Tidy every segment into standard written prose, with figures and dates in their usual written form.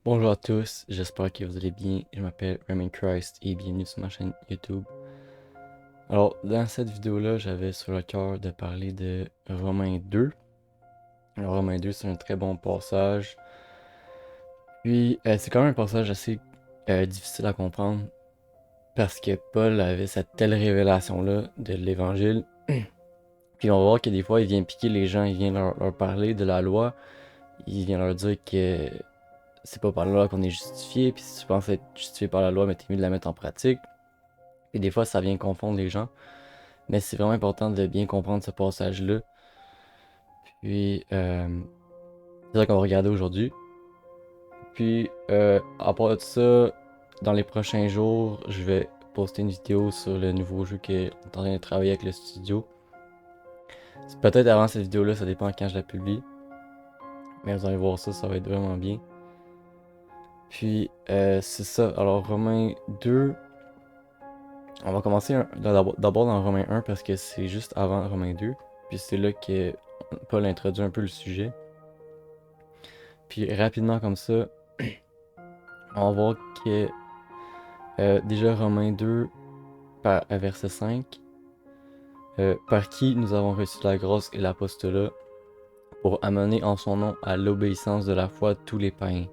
Bonjour à tous, j'espère que vous allez bien. Je m'appelle Roman Christ et bienvenue sur ma chaîne YouTube. Alors, dans cette vidéo-là, j'avais sur le cœur de parler de Romains 2. Alors, Romains 2, c'est un très bon passage. Puis, c'est quand même un passage assez difficile à comprendre parce que Paul avait cette telle révélation-là de l'Évangile. Puis, on va voir que des fois, il vient piquer les gens, il vient leur parler de la loi, il vient leur dire que c'est pas par la loi qu'on est justifié, puis si tu penses être justifié par la loi, mais t'es mieux de la mettre en pratique. Et des fois, ça vient confondre les gens. Mais c'est vraiment important de bien comprendre ce passage-là. Puis, c'est ça qu'on va regarder aujourd'hui. Puis, à part de ça, dans les prochains jours, je vais poster une vidéo sur le nouveau jeu qu'on est en train de travailler avec le studio. Peut-être avant cette vidéo-là, ça dépend quand je la publie. Mais vous allez voir ça, ça va être vraiment bien. Puis, c'est ça. Alors, Romains 2, on va commencer d'abord dans Romains 1 parce que c'est juste avant Romains 2. Puis c'est là que Paul introduit un peu le sujet. Puis rapidement comme ça, on va voir que déjà Romains 2, verset 5, par qui nous avons reçu la grâce et l'apostolat pour amener en son nom à l'obéissance de la foi tous les païens.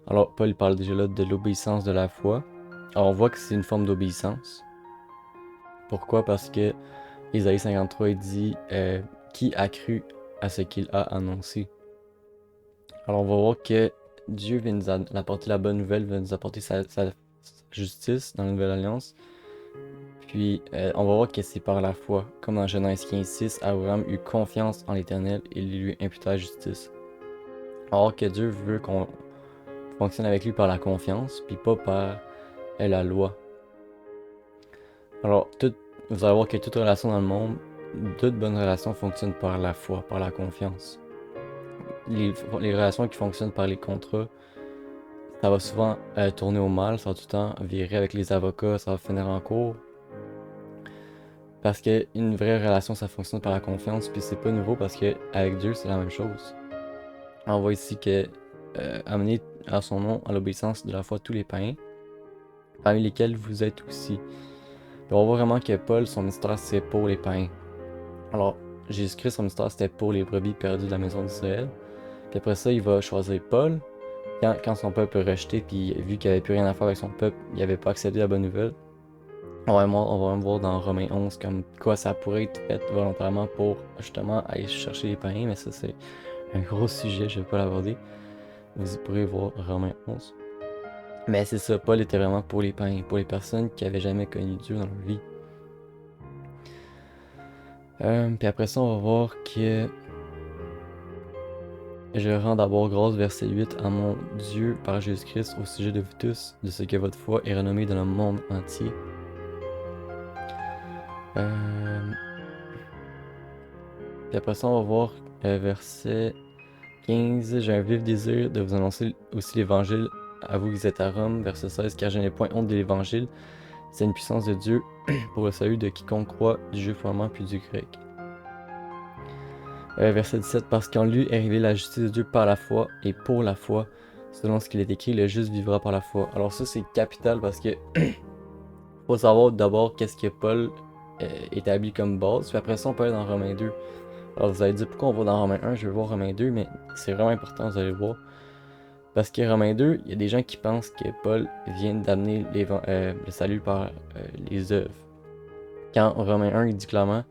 Alors Paul parle déjà là de l'obéissance de la foi. Alors on voit que c'est une forme d'obéissance. Pourquoi? Parce que Isaïe 53 il dit qui a cru à ce qu'il a annoncé. Alors on va voir que Dieu vient nous apporter la bonne nouvelle, vient nous apporter sa justice dans la nouvelle alliance. Puis on va voir que c'est par la foi. Comme dans Genèse 15:6, Abraham eut confiance en l'Éternel et il lui imputa justice. Alors que Dieu veut qu'on fonctionne avec lui par la confiance, puis pas par la loi. Alors vous allez voir que toute relation dans le monde, toute bonne relation fonctionne par la foi, par la confiance. Les relations qui fonctionnent par les contrats, ça va souvent tourner au mal, ça va tout le temps virer avec les avocats, ça va finir en cours. Parce qu'une vraie relation, ça fonctionne par la confiance, puis c'est pas nouveau parce que avec Dieu, c'est la même chose. On voit ici que amener à son nom à l'obéissance de la foi tous les païens, parmi lesquels vous êtes aussi. Puis on voit vraiment que Paul, son ministère, c'est pour les païens. Alors, Jésus-Christ, son ministère, c'était pour les brebis perdues de la maison d'Israël. Puis après ça, il va choisir Paul. Quand son peuple est rejeté, puis vu qu'il avait plus rien à faire avec son peuple, il n'avait pas accepté la bonne nouvelle. On va même voir dans Romains 11 comme quoi ça pourrait être fait volontairement pour justement aller chercher les païens, mais ça c'est un gros sujet, je vais pas l'aborder. Vous pourrez voir Romains 11. Mais c'est ça, Paul était vraiment pour les païens, pour les personnes qui avaient jamais connu Dieu dans leur vie. Puis après ça, on va voir que je rends d'abord grâce, verset 8, à mon Dieu par Jésus-Christ au sujet de vous tous, de ce que votre foi est renommée dans le monde entier. Puis après ça, on va voir verset 15. J'ai un vif désir de vous annoncer aussi l'évangile à vous qui êtes à Rome. Verset 16. Car je n'ai point honte de l'évangile. C'est une puissance de Dieu pour le salut de quiconque croit, du juif romain puis du grec. Verset 17. Parce qu'en lui est révélée la justice de Dieu par la foi et pour la foi. Selon ce qu'il est écrit, le juste vivra par la foi. Alors ça, c'est capital parce que faut savoir d'abord qu'est-ce que Paul établit comme base. Puis après ça, on peut aller dans Romains 2. Alors vous allez dire pourquoi on va dans Romains 1, je vais voir Romains 2, mais c'est vraiment important, vous allez voir. Parce que Romains 2, il y a des gens qui pensent que Paul vient d'amener le salut par les œuvres. Quand Romains 1, il dit clairement,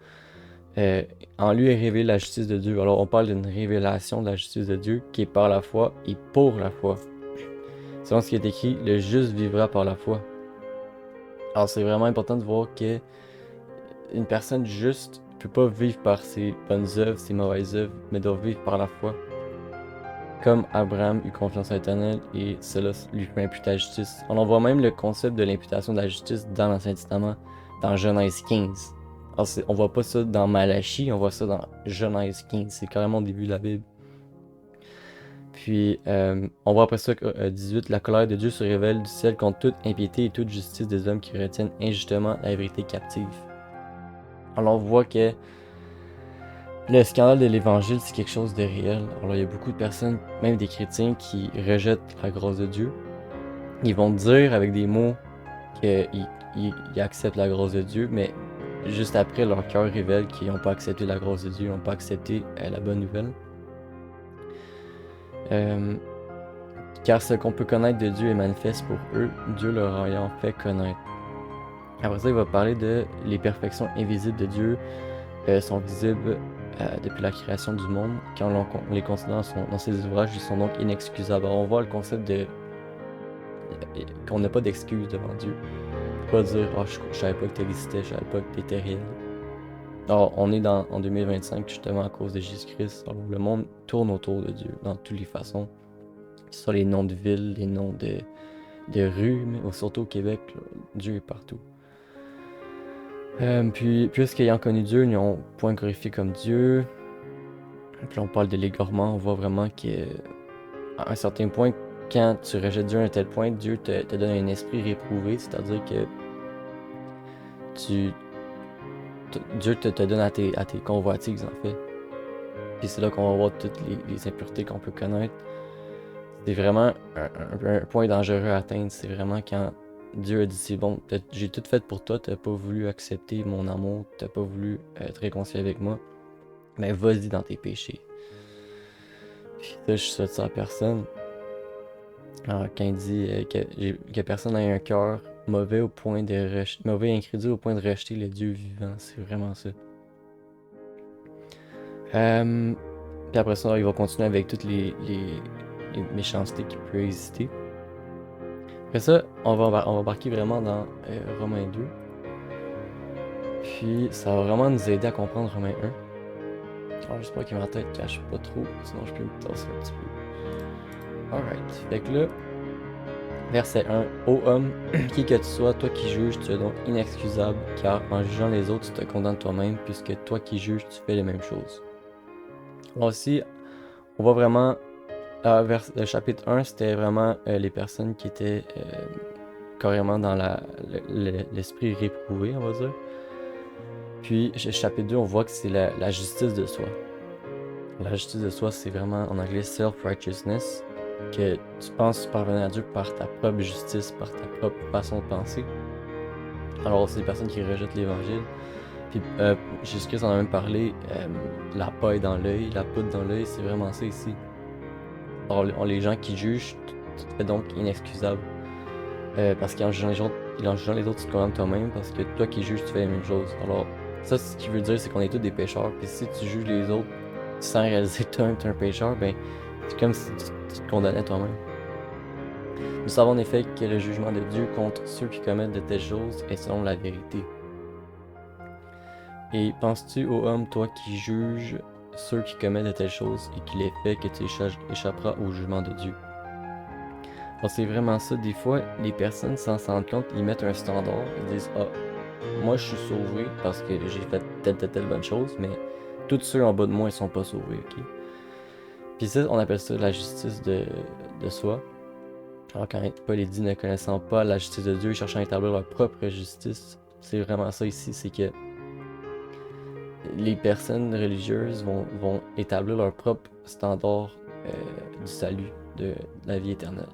en lui est révélée la justice de Dieu. Alors on parle d'une révélation de la justice de Dieu qui est par la foi et pour la foi. Selon ce qui est écrit, le juste vivra par la foi. Alors c'est vraiment important de voir que une personne juste ne peut pas vivre par ses bonnes œuvres, ses mauvaises œuvres, mais doit vivre par la foi. Comme Abraham eut confiance en l'Éternel et cela lui fut imputé à la justice. On en voit même le concept de l'imputation de la justice dans l'Ancien Testament, dans Genèse 15. Alors on voit pas ça dans Malachie, on voit ça dans Genèse 15. C'est carrément au début de la Bible. Puis, on voit après ça, 18, la colère de Dieu se révèle du ciel contre toute impiété et toute justice des hommes qui retiennent injustement la vérité captive. Alors on voit que Le scandale de l'évangile, c'est quelque chose de réel. Alors, il y a beaucoup de personnes, même des chrétiens, qui rejettent la grâce de Dieu. Ils vont dire avec des mots qu'ils ils acceptent la grâce de Dieu, mais juste après, leur cœur révèle qu'ils n'ont pas accepté la grâce de Dieu, ils n'ont pas accepté la bonne nouvelle. Euh, Car ce qu'on peut connaître de Dieu est manifeste pour eux, Dieu leur ayant fait connaître. Après ça, il va parler de les perfections invisibles de Dieu sont visibles depuis la création du monde. Quand on les considère dans ses ouvrages, ils sont donc inexcusables. Alors on voit le concept de qu'on n'a pas d'excuses devant Dieu. On peut pas dire oh, je savais pas que tu existais, je savais pas que tu étais réel. Alors on est en 2025 justement à cause de Jésus-Christ. Alors le monde tourne autour de Dieu dans toutes les façons. Que ce soit les noms de villes, les noms de rues, mais surtout au Québec, là, Dieu est partout. Puis, puisqu'ayant connu Dieu, ils n'ont point glorifié comme Dieu. Puis on parle de l'égarement, on voit vraiment qu'à un certain point, quand tu rejettes Dieu à un tel point, Dieu te donne un esprit réprouvé, c'est-à-dire que Dieu te donne à tes convoitises, en fait. Puis c'est là qu'on va voir toutes les impuretés qu'on peut connaître. C'est vraiment un point dangereux à atteindre. C'est vraiment quand Dieu a dit c'est bon, j'ai tout fait pour toi, t'as pas voulu accepter mon amour, t'as pas voulu te réconcilier avec moi. Mais vas-y dans tes péchés. Puis ça, je souhaite ça à personne. Alors, quand il dit que personne n'a un cœur mauvais au point de mauvais et incrédule au point de rejeter le Dieu vivant, c'est vraiment ça. Puis après ça, il va continuer avec toutes les méchancetés qui peuvent exister. Après ça, on va embarquer vraiment dans Romains 2. Puis ça va vraiment nous aider à comprendre Romains 1. Alors j'espère que ma tête cache pas trop, sinon je peux me tasser un petit peu. Alright, fait que là, verset 1. Ô homme, qui que tu sois, toi qui juges, tu es donc inexcusable, car en jugeant les autres, tu te condamnes toi-même, puisque toi qui juges, tu fais les mêmes choses. Alors aussi, on voit vraiment, le chapitre 1, c'était vraiment les personnes qui étaient carrément dans l'esprit réprouvé, on va dire. Puis, chapitre 2, on voit que c'est la justice de soi. La justice de soi, c'est vraiment, en anglais, self-righteousness, que tu penses parvenir à Dieu par ta propre justice, par ta propre façon de penser. Alors, c'est des personnes qui rejettent l'Évangile. Puis, Jésus-Christ en a même parlé, la paille dans l'œil, la poudre dans l'œil, c'est vraiment ça ici. Alors, les gens qui jugent, tu te fais donc inexcusable. Parce qu'en jugeant les autres, tu te condamnes toi-même, parce que toi qui juges, tu fais la même chose. Alors, ça, ce qui veut dire, c'est qu'on est tous des pécheurs. Puis si tu juges les autres sans réaliser que toi-même tu es un pécheur, ben, c'est comme si tu te condamnais toi-même. Nous savons en effet que le jugement de Dieu contre ceux qui commettent de telles choses est selon la vérité. Et penses-tu, ô homme, toi qui juges ceux qui commettent de telles choses et qui les fait, que tu échapperas au jugement de Dieu? Alors c'est vraiment ça, des fois, les personnes, sans s'en rendre compte, ils mettent un standard, ils disent « Ah, moi je suis sauvé parce que j'ai fait telle bonne chose, mais tous ceux en bas de moi, ils sont pas sauvés, ok? » Puis ça, on appelle ça la justice de soi. Alors quand Paul dit ne connaissant pas la justice de Dieu, cherchant à établir leur propre justice, c'est vraiment ça ici, c'est que les personnes religieuses vont établir leur propre standard du salut, de la vie éternelle.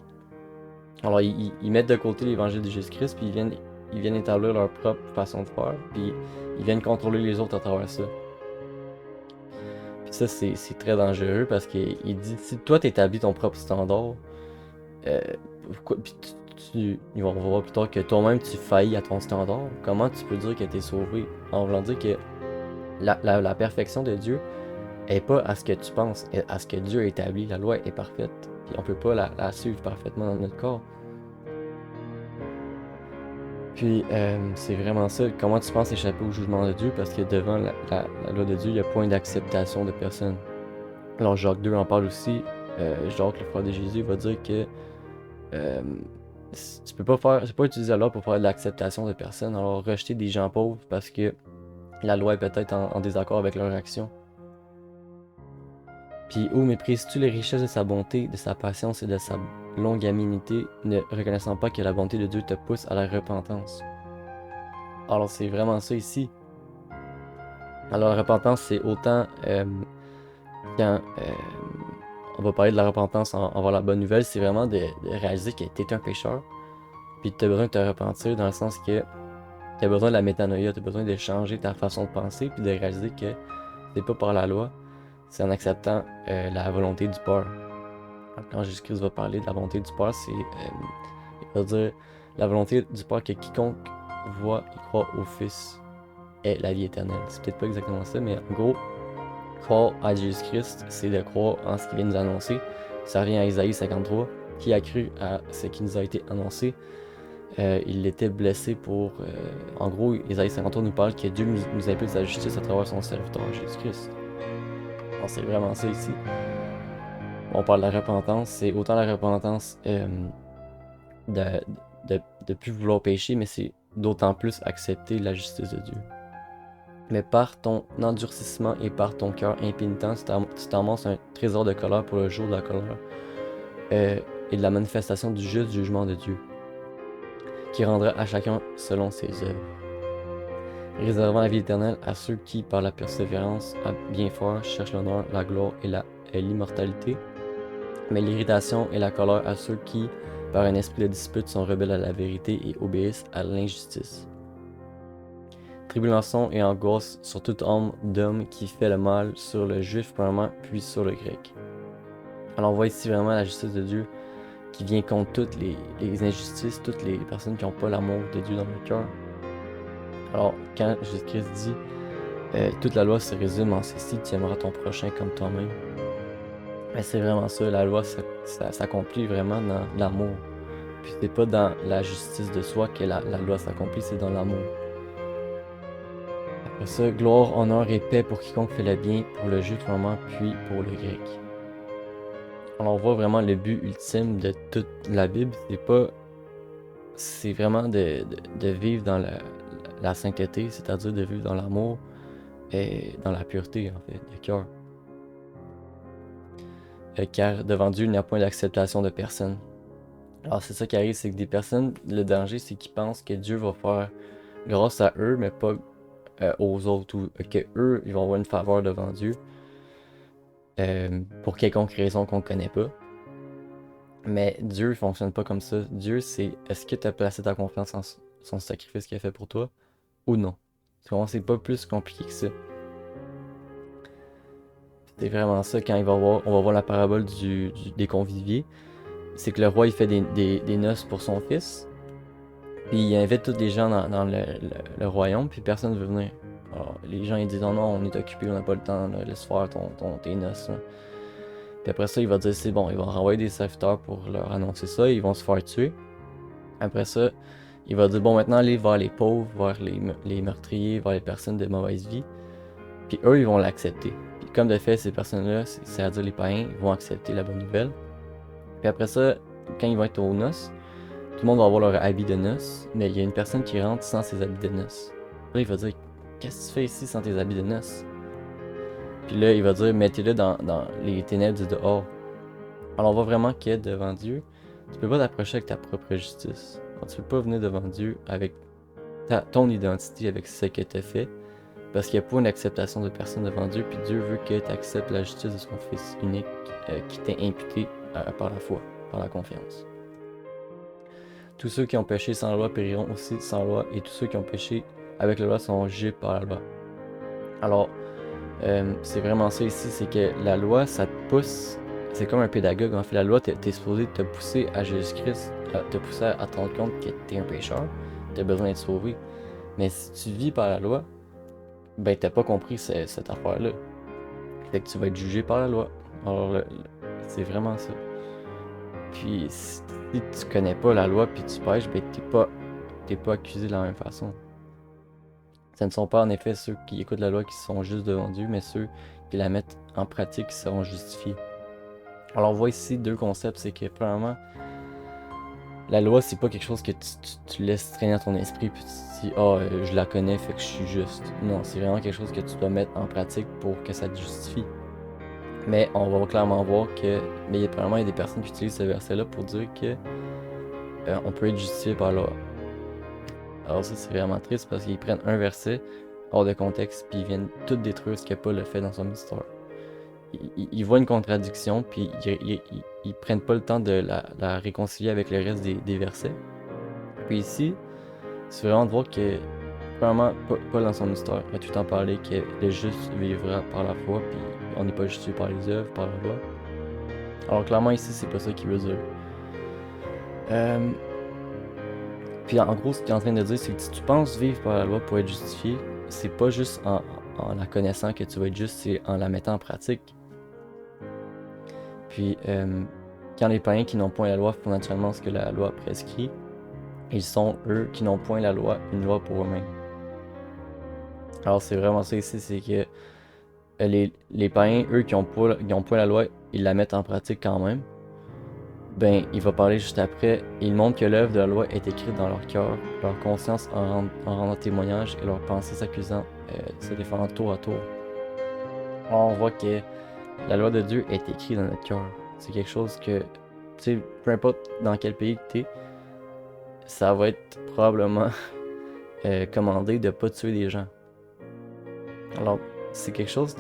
Alors ils mettent de côté l'évangile de Jésus-Christ, puis ils viennent établir leur propre façon de faire, puis ils viennent contrôler les autres à travers ça. Puis ça, c'est très dangereux parce qu'il dit, si toi t'établis ton propre standard, puis ils vont voir plus tard que toi-même tu faillis à ton standard, comment tu peux dire que t'es sauvé? En voulant dire que la perfection de Dieu est pas à ce que tu penses, à ce que Dieu a établi. La loi est parfaite, puis on peut pas la suivre parfaitement dans notre corps. Puis c'est vraiment ça, comment tu penses échapper au jugement de Dieu, parce que devant la loi de Dieu, il y a point d'acceptation de personne. Alors Jacques 2 en parle aussi. Jacques, le frère de Jésus, va dire que tu peux pas utiliser la loi pour faire de l'acceptation de personne. Alors rejeter des gens pauvres parce que la loi est peut-être en désaccord avec leur action. Puis où méprises-tu les richesses de sa bonté, de sa patience et de sa longanimité, ne reconnaissant pas que la bonté de Dieu te pousse à la repentance? Alors c'est vraiment ça ici. Alors la repentance, c'est autant quand on va parler de la repentance envers la bonne nouvelle, c'est vraiment de réaliser que tu es un pécheur, puis tu as besoin de te repentir dans le sens que tu as besoin de la métanoïa, tu as besoin de changer ta façon de penser, puis de réaliser que c'est pas par la loi, c'est en acceptant la volonté du Père. Quand Jésus-Christ va parler de la volonté du Père, il va dire la volonté du Père que quiconque voit et croit au Fils est la vie éternelle. C'est peut-être pas exactement ça, mais en gros, croire à Jésus-Christ, c'est de croire en ce qu'il vient nous annoncer. Ça revient à Isaïe 53, qui a cru à ce qui nous a été annoncé. Il était blessé pour... en gros, Isaïe 53 nous parle que Dieu nous impute sa justice à travers son serviteur Jésus-Christ. Alors, c'est vraiment ça ici. On parle de la repentance, c'est autant la repentance de, de plus vouloir pécher, mais c'est d'autant plus accepter la justice de Dieu. Mais par ton endurcissement et par ton cœur impénitent, tu t'amasses un trésor de colère pour le jour de la colère et de la manifestation du juste jugement de Dieu, qui rendra à chacun selon ses œuvres, réservant la vie éternelle à ceux qui, par la persévérance à bien faire, cherchent l'honneur, la gloire et l'immortalité, mais l'irritation et la colère à ceux qui, par un esprit de dispute, sont rebelles à la vérité et obéissent à l'injustice. Tribulation et angoisse sur toute âme d'homme qui fait le mal, sur le juif premièrement, puis sur le grec. Alors on voit ici vraiment la justice de Dieu qui vient contre toutes les injustices, toutes les personnes qui n'ont pas l'amour de Dieu dans leur cœur. Alors quand Jésus-Christ dit toute la loi se résume en ceci, tu aimeras ton prochain comme toi-même. Mais c'est vraiment ça, la loi ça s'accomplit vraiment dans l'amour. Puis c'est pas dans la justice de soi que la loi s'accomplit, c'est dans l'amour. Après ça, gloire, honneur et paix pour quiconque fait le bien, pour le juif vraiment, puis pour le grec. Alors on voit vraiment le but ultime de toute la Bible, c'est vraiment de vivre dans la sainteté, c'est-à-dire de vivre dans l'amour et dans la pureté en fait, de cœur. Car devant Dieu, il n'y a point d'acceptation de personne. Alors c'est ça qui arrive, c'est que des personnes, le danger c'est qu'ils pensent que Dieu va faire grâce à eux, mais pas aux autres, ou que eux, ils vont avoir une faveur devant Dieu pour quelconque raison qu'on connaît pas. Mais Dieu, il fonctionne pas comme ça. Dieu, c'est est-ce que tu as placé ta confiance en son sacrifice qu'il a fait pour toi ou non. C'est pas plus compliqué que ça. C'est vraiment ça quand on va voir la parabole des conviviers. C'est que le roi, il fait des noces pour son fils. Puis il invite tous les gens dans le royaume, puis personne ne veut venir. Alors, les gens ils disent non, on est occupé, on n'a pas le temps, là, laisse faire tes noces. Là. Puis après ça, il va dire c'est bon, il va renvoyer des serviteurs pour leur annoncer ça, ils vont se faire tuer. Après ça, il va dire bon, maintenant allez vers les pauvres, vers les meurtriers, vers les personnes de mauvaise vie. Puis eux, ils vont l'accepter. Puis comme de fait, ces personnes-là, c'est-à-dire les païens, ils vont accepter la bonne nouvelle. Puis après ça, quand ils vont être aux noces, tout le monde va avoir leur habit de noces, mais il y a une personne qui rentre sans ses habits de noces. Là, il va dire qu'est-ce que tu fais ici sans tes habits de noces? Puis là, il va dire mettez-le dans les ténèbres du dehors. Alors on voit vraiment que devant Dieu, tu peux pas t'approcher avec ta propre justice. Alors, tu peux pas venir devant Dieu avec ton identité, avec ce que tu as fait, parce qu'il n'y a pas une acceptation de personne devant Dieu, puis Dieu veut que tu acceptes la justice de son Fils unique qui t'est imputé par la foi, par la confiance. Tous ceux qui ont péché sans la loi périront aussi sans loi, et tous ceux qui ont péché avec la loi sont jugés par la loi. Alors, c'est vraiment ça ici, c'est que la loi, ça te pousse, c'est comme un pédagogue, en fait, la loi, t'es supposé te pousser à Jésus-Christ, te pousser à te rendre compte que t'es un pécheur, t'as besoin d'être sauvé. Mais si tu vis par la loi, ben t'as pas compris cette affaire-là. Fait que tu vas être jugé par la loi. Alors, c'est vraiment ça. Puis, si tu connais pas la loi puis tu pêches, ben t'es pas accusé de la même façon. Ce ne sont pas en effet ceux qui écoutent la loi qui sont justes devant Dieu, mais ceux qui la mettent en pratique qui seront justifiés. Alors on voit ici deux concepts, c'est que premièrement, la loi c'est pas quelque chose que tu laisses traîner dans ton esprit puis tu te dis je la connais fait que je suis juste. Non, c'est vraiment quelque chose que tu dois mettre en pratique pour que ça te justifie. Mais on va clairement voir que il y a des personnes qui utilisent ce verset-là pour dire que on peut être justifié par la loi. Alors ça c'est vraiment triste parce qu'ils prennent un verset, hors de contexte, puis ils viennent tout détruire ce que Paul a fait dans son histoire. Ils voient une contradiction, puis ils prennent pas le temps de la réconcilier avec le reste des versets. Puis ici, c'est vraiment de voir que, premièrement, Paul dans son histoire a tout le temps parlé que le juste vivra par la foi, puis on n'est pas justifié par les œuvres, par la loi. Alors clairement ici, c'est pas ça qu'il veut dire. Puis en gros, ce qu'il est en train de dire, c'est que si tu penses vivre par la loi pour être justifié, c'est pas juste en la connaissant que tu vas être juste, c'est en la mettant en pratique. Puis quand les païens qui n'ont point la loi font naturellement ce que la loi prescrit, ils sont, eux, qui n'ont point la loi, une loi pour eux-mêmes. Alors c'est vraiment ça ici, c'est que les païens, eux, qui n'ont pas la loi, ils la mettent en pratique quand même. Ben, il va parler juste après. Il montre que l'œuvre de la loi est écrite dans leur cœur, leur conscience en rendant témoignage et leurs pensées s'accusant, se défendant tour à tour. Alors on voit que la loi de Dieu est écrite dans notre cœur. C'est quelque chose que, tu sais, peu importe dans quel pays tu es, ça va être probablement commandé de ne pas tuer des gens. Alors, c'est quelque chose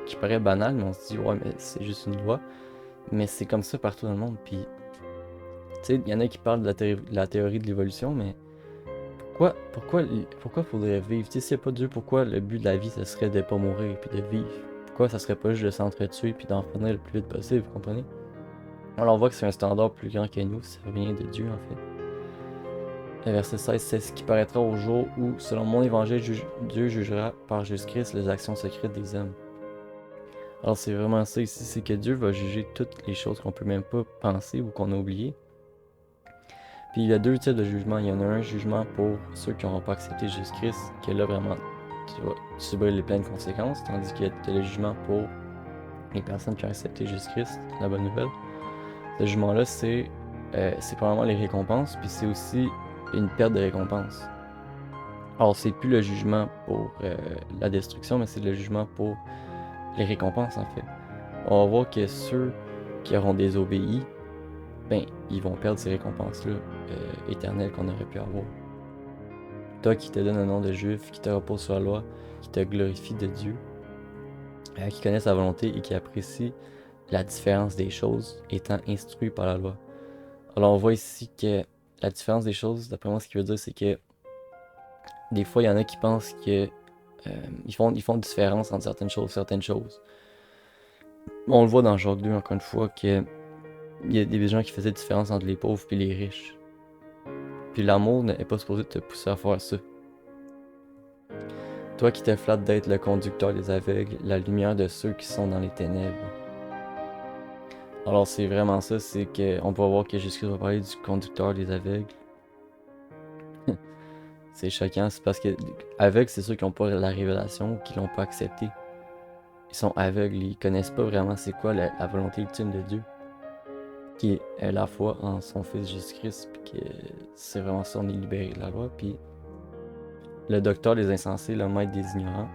qui paraît banal, mais on se dit, ouais, mais c'est juste une loi. Mais c'est comme ça partout dans le monde. Puis, tu sais, il y en a qui parlent de la théorie de l'évolution, mais pourquoi faudrait vivre? Tu sais, s'il n'y a pas de Dieu, pourquoi le but de la vie, ce serait de pas mourir puis de vivre? Pourquoi ça serait pas juste de s'entretuer puis d'en finir le plus vite possible, vous comprenez? Alors on voit que c'est un standard plus grand que nous, ça vient de Dieu en fait. Le verset 16, c'est ce qui paraîtra au jour où, selon mon évangile, Dieu jugera par Jésus-Christ les actions secrètes des hommes. Alors c'est vraiment ça ici, c'est que Dieu va juger toutes les choses qu'on peut même pas penser ou qu'on a oubliées. Puis il y a deux types de jugements. Il y en a un jugement pour ceux qui n'auront pas accepté Jésus-Christ, que là vraiment tu vas subir les pleines conséquences, tandis que tu as le jugement pour les personnes qui ont accepté Jésus-Christ, la bonne nouvelle. Ce jugement-là, c'est probablement les récompenses, puis c'est aussi une perte de récompense. Alors c'est plus le jugement pour la destruction, mais c'est le jugement pour les récompenses en fait. On va voir que ceux qui auront désobéi, ben, ils vont perdre ces récompenses-là éternelles qu'on aurait pu avoir. Toi qui te donne un nom de juif, qui te repose sur la loi, qui te glorifie de Dieu, qui connaît sa volonté et qui apprécie la différence des choses étant instruit par la loi. Alors on voit ici que la différence des choses, d'après moi, ce qu'il veut dire, c'est que des fois, il y en a qui pensent que ils font une différence entre certaines choses. On le voit dans Jacques 2, encore une fois, qu'il y a des gens qui faisaient différence entre les pauvres et les riches. Puis l'amour n'est pas supposé te pousser à faire ça. Toi qui te flattes d'être le conducteur des aveugles, la lumière de ceux qui sont dans les ténèbres. Alors c'est vraiment ça, c'est qu'on peut voir que Jésus va parler du conducteur des aveugles. C'est choquant, c'est parce que aveugles, c'est ceux qui n'ont pas la révélation, qui l'ont pas accepté. Ils sont aveugles, ils connaissent pas vraiment c'est quoi la volonté ultime de Dieu, qui est la foi en son Fils Jésus-Christ, puis que c'est vraiment ça, on est libéré de la loi, puis le docteur des insensés, le maître des ignorants,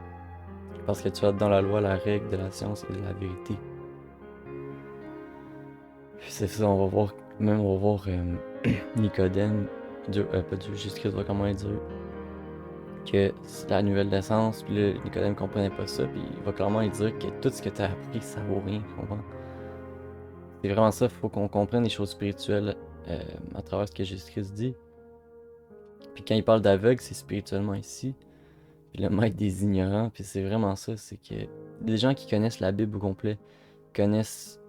parce que tu as dans la loi la règle de la science et de la vérité. Puis c'est ça, on va voir Nicodème, pas Dieu, Jésus-Christ va comment dire que c'est la nouvelle naissance, puis là, Nicodème comprenait pas ça, puis il va clairement lui dire que tout ce que tu as appris, ça vaut rien, tu comprends? C'est vraiment ça, il faut qu'on comprenne les choses spirituelles à travers ce que Jésus-Christ dit. Puis quand il parle d'aveugle, c'est spirituellement ici. Puis le maître des ignorants, puis c'est vraiment ça, c'est que des gens qui connaissent la Bible au complet, connaissent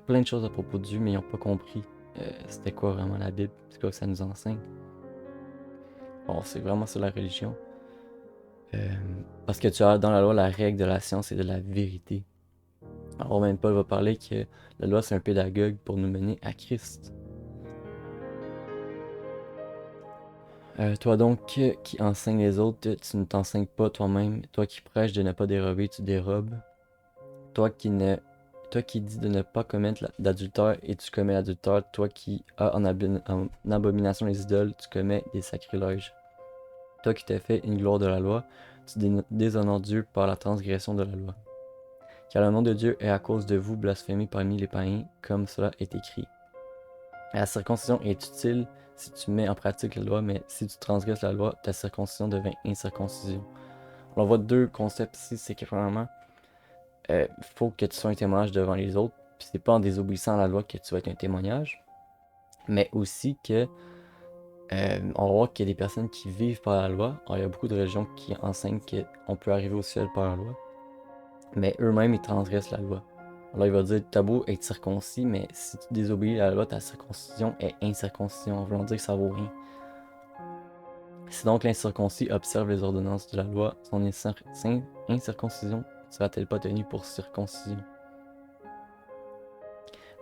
plein de choses à propos de Dieu, mais ils n'ont pas compris c'était quoi vraiment la Bible, c'est quoi que ça nous enseigne. Bon, c'est vraiment ça la religion. Parce que tu as dans la loi la règle de la science et de la vérité. Alors même Paul va parler que la loi c'est un pédagogue pour nous mener à Christ. Toi donc qui enseigne les autres, tu ne t'enseignes pas toi-même. Toi qui prêches de ne pas dérober, tu dérobes. Toi qui dis de ne pas commettre d'adultère et tu commets l'adultère. Toi qui as en abomination les idoles, tu commets des sacrilèges. Toi qui t'es fait une gloire de la loi, tu déshonores Dieu par la transgression de la loi. Car le nom de Dieu est à cause de vous blasphémé parmi les païens, comme cela est écrit. La circoncision est utile si tu mets en pratique la loi, mais si tu transgresses la loi, ta circoncision devient incirconcision. On voit deux concepts ici, c'est que premièrement, faut que tu sois un témoignage devant les autres, puis c'est pas en désobéissant à la loi que tu vas être un témoignage, mais aussi que on va voir qu'il y a des personnes qui vivent par la loi. Alors, il y a beaucoup de religions qui enseignent qu'on peut arriver au ciel par la loi, mais eux-mêmes ils transgressent la loi. Alors il va dire, t'as beau être circoncis, mais si tu désobéis à la loi, ta circoncision est incirconcision, en voulant dire que ça vaut rien. Si donc l'incirconcis observe les ordonnances de la loi, son incirconcision sera-t-elle pas tenue pour circoncision?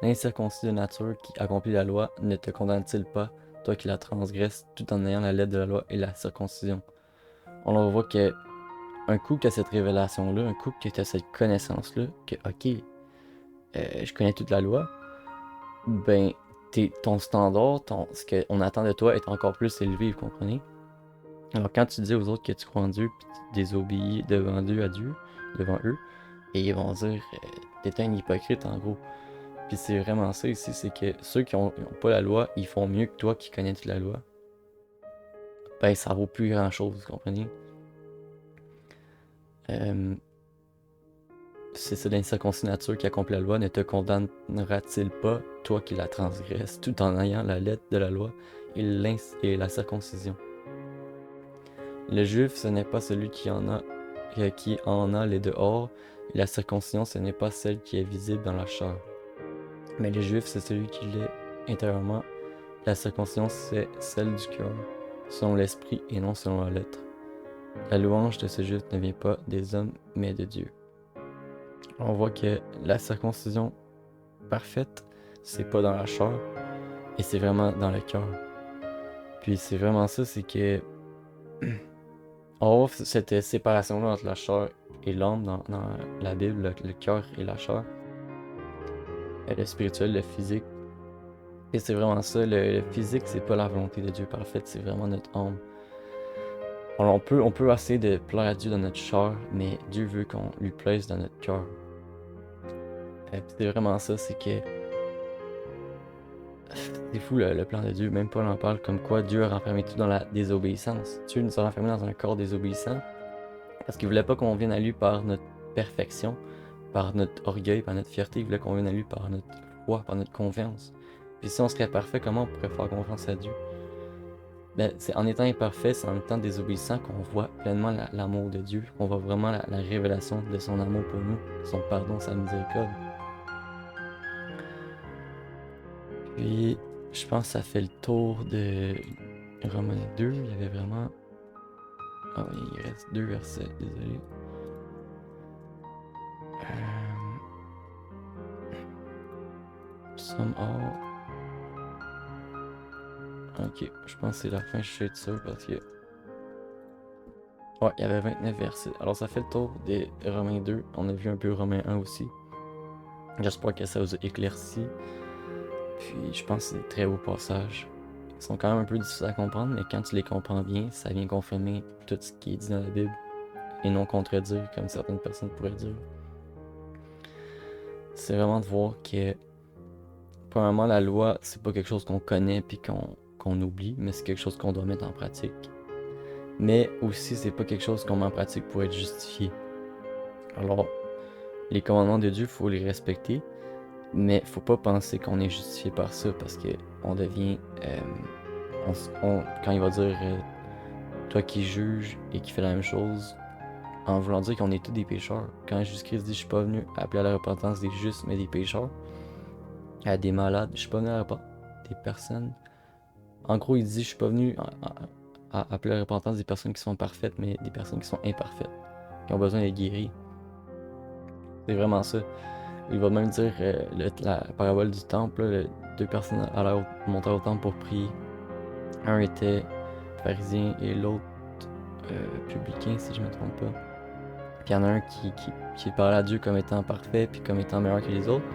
L'incirconcis de nature qui accomplit la loi ne te condamne-t-il pas, toi qui la transgresses, tout en ayant la lettre de la loi et la circoncision? On voit que un coup que cette révélation-là, un coup que tu as cette connaissance-là, que ok, je connais toute la loi, ben ton standard, ce qu'on attend de toi est encore plus élevé, vous comprenez? Alors quand tu dis aux autres que tu crois en Dieu, puis tu désobéis devant Dieu, devant eux, et ils vont dire, t'es un hypocrite en gros. Puis c'est vraiment ça ici, c'est que ceux qui ont pas la loi, ils font mieux que toi qui connais toute la loi. Ben ça vaut plus grand chose, vous comprenez? C'est l'incirconcis nature qui accomplit la loi, ne te condamnera-t-il pas, toi qui la transgresses, tout en ayant la lettre de la loi et la circoncision? Le juif, ce n'est pas celui qui en a les dehors, et la circoncision, ce n'est pas celle qui est visible dans la chair. Mais le juif, c'est celui qui l'est intérieurement. La circoncision, c'est celle du cœur, selon l'esprit et non selon la lettre. La louange de ce juif ne vient pas des hommes, mais de Dieu. On voit que la circoncision parfaite, c'est pas dans la chair, et c'est vraiment dans le cœur. Puis c'est vraiment ça, c'est que on voit cette séparation-là entre la chair et l'âme dans la Bible, le cœur et la chair, le spirituel, le physique. Et c'est vraiment ça, le physique, c'est pas la volonté de Dieu parfaite, c'est vraiment notre âme. Alors on peut essayer de plaire à Dieu dans notre chair, mais Dieu veut qu'on lui plaise dans notre cœur. C'est vraiment ça, c'est que c'est fou le plan de Dieu. Même Paul en parle comme quoi Dieu a renfermé tout dans la désobéissance. Dieu nous a renfermés dans un corps désobéissant parce qu'il voulait pas qu'on vienne à lui par notre perfection, par notre orgueil, par notre fierté. Il voulait qu'on vienne à lui par notre foi, par notre confiance. Puis si on serait parfait, comment on pourrait faire confiance à Dieu? Ben, c'est en étant imparfait, c'est en étant désobéissant qu'on voit pleinement l'amour de Dieu, qu'on voit vraiment la révélation de son amour pour nous, son pardon, sa miséricorde. Puis, je pense que ça fait le tour de Romains 2. Il y avait vraiment... Ah oui, il reste 2 versets, désolé. Some all... Ok, je pense que c'est la fin, je suis sûr parce que... Ouais, il y avait 29 versets. Alors ça fait le tour des Romains 2. On a vu un peu Romains 1 aussi. J'espère que ça vous a éclairci. Puis je pense que c'est des très beaux passages. Ils sont quand même un peu difficiles à comprendre, mais quand tu les comprends bien, ça vient confirmer tout ce qui est dit dans la Bible et non contredire comme certaines personnes pourraient dire. C'est vraiment de voir que premièrement la loi, c'est pas quelque chose qu'on connaît puis qu'on oublie, mais c'est quelque chose qu'on doit mettre en pratique. Mais aussi c'est pas quelque chose qu'on met en pratique pour être justifié. Alors les commandements de Dieu, faut les respecter, mais faut pas penser qu'on est justifié par ça parce que on devient quand il va dire toi qui juges et qui fais la même chose, en voulant dire qu'on est tous des pécheurs. Quand Jésus-Christ dit je suis pas venu appeler à la repentance des justes mais des pécheurs, à des malades, je suis pas venu à des personnes. En gros, il dit je suis pas venu à appeler à la repentance des personnes qui sont parfaites, mais des personnes qui sont imparfaites, qui ont besoin d'être guéries. C'est vraiment ça. Il va même dire la parabole du temple, là, deux personnes allaient monter au temple pour prier. Un était pharisien et l'autre publicain, si je me trompe pas. Puis il y en a un qui parle à Dieu comme étant parfait, puis comme étant meilleur que les autres.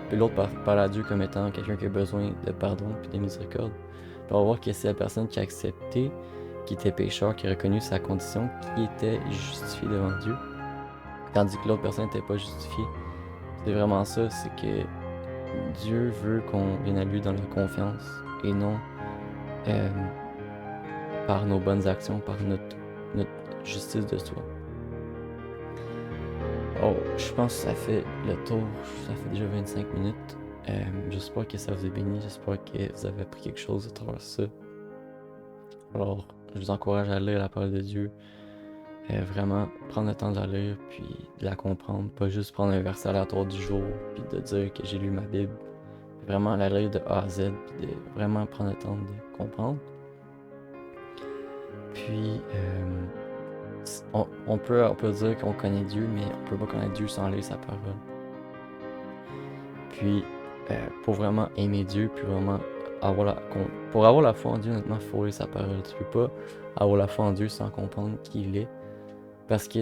Puis l'autre parle à Dieu comme étant quelqu'un qui a besoin de pardon, puis de miséricorde. Puis on va voir que c'est la personne qui a accepté, qui était pécheur, qui a reconnu sa condition, qui était justifiée devant Dieu. Tandis que l'autre personne n'était pas justifiée. C'est vraiment ça, c'est que Dieu veut qu'on vienne à lui dans la confiance et non par nos bonnes actions, par notre justice de soi. Oh, je pense que ça fait le tour, ça fait déjà 25 minutes. J'espère que ça vous a béni, j'espère que vous avez appris quelque chose à travers ça. Alors, je vous encourage à lire la parole de Dieu, vraiment prendre le temps de la lire, puis de la comprendre, pas juste prendre un verset aléatoire du jour, puis de dire que j'ai lu ma Bible. Vraiment la lire de A à Z, puis de vraiment prendre le temps de comprendre. Puis, on peut dire qu'on connaît Dieu, mais on peut pas connaître Dieu sans lire sa parole. Puis, pour vraiment aimer Dieu, puis vraiment pour avoir la foi en Dieu, honnêtement, il faut lire sa parole. Tu peux pas avoir la foi en Dieu sans comprendre qui il est. Parce que,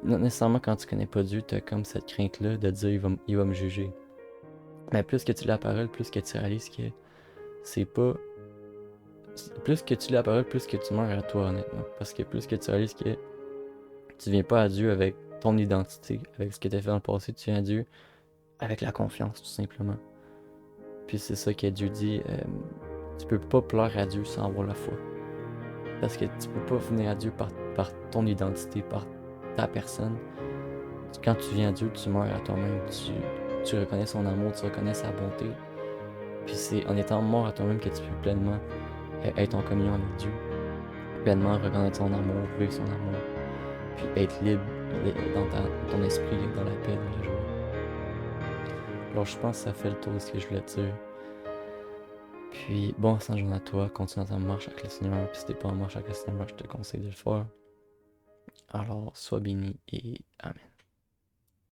nécessairement, quand tu connais pas Dieu, tu as comme cette crainte-là de dire il va me juger. Mais plus que tu lis la parole, plus que tu réalises que c'est pas. Plus que tu lis la parole, plus que tu meurs à toi, honnêtement. Parce que plus que tu réalises que tu viens pas à Dieu avec ton identité, avec ce que tu as fait dans le passé, tu viens à Dieu avec la confiance, tout simplement. Puis c'est ça que Dieu dit, tu peux pas plaire à Dieu sans avoir la foi. Parce que tu peux pas venir à Dieu par ton identité, par ta personne. Quand tu viens à Dieu, tu meurs à toi-même, tu reconnais son amour, tu reconnais sa bonté. Puis c'est en étant mort à toi-même que tu peux pleinement être en communion avec Dieu, pleinement reconnaître son amour, vivre son amour, puis être libre dans ton esprit, dans la paix, dans la joie. Alors je pense que ça fait le tour de ce que je voulais te dire. Puis bon Saint Jean à toi, continue ta marche avec le Seigneur, puis si t'es pas en marche avec le Seigneur, je te conseille de le faire. Alors sois béni et Amen.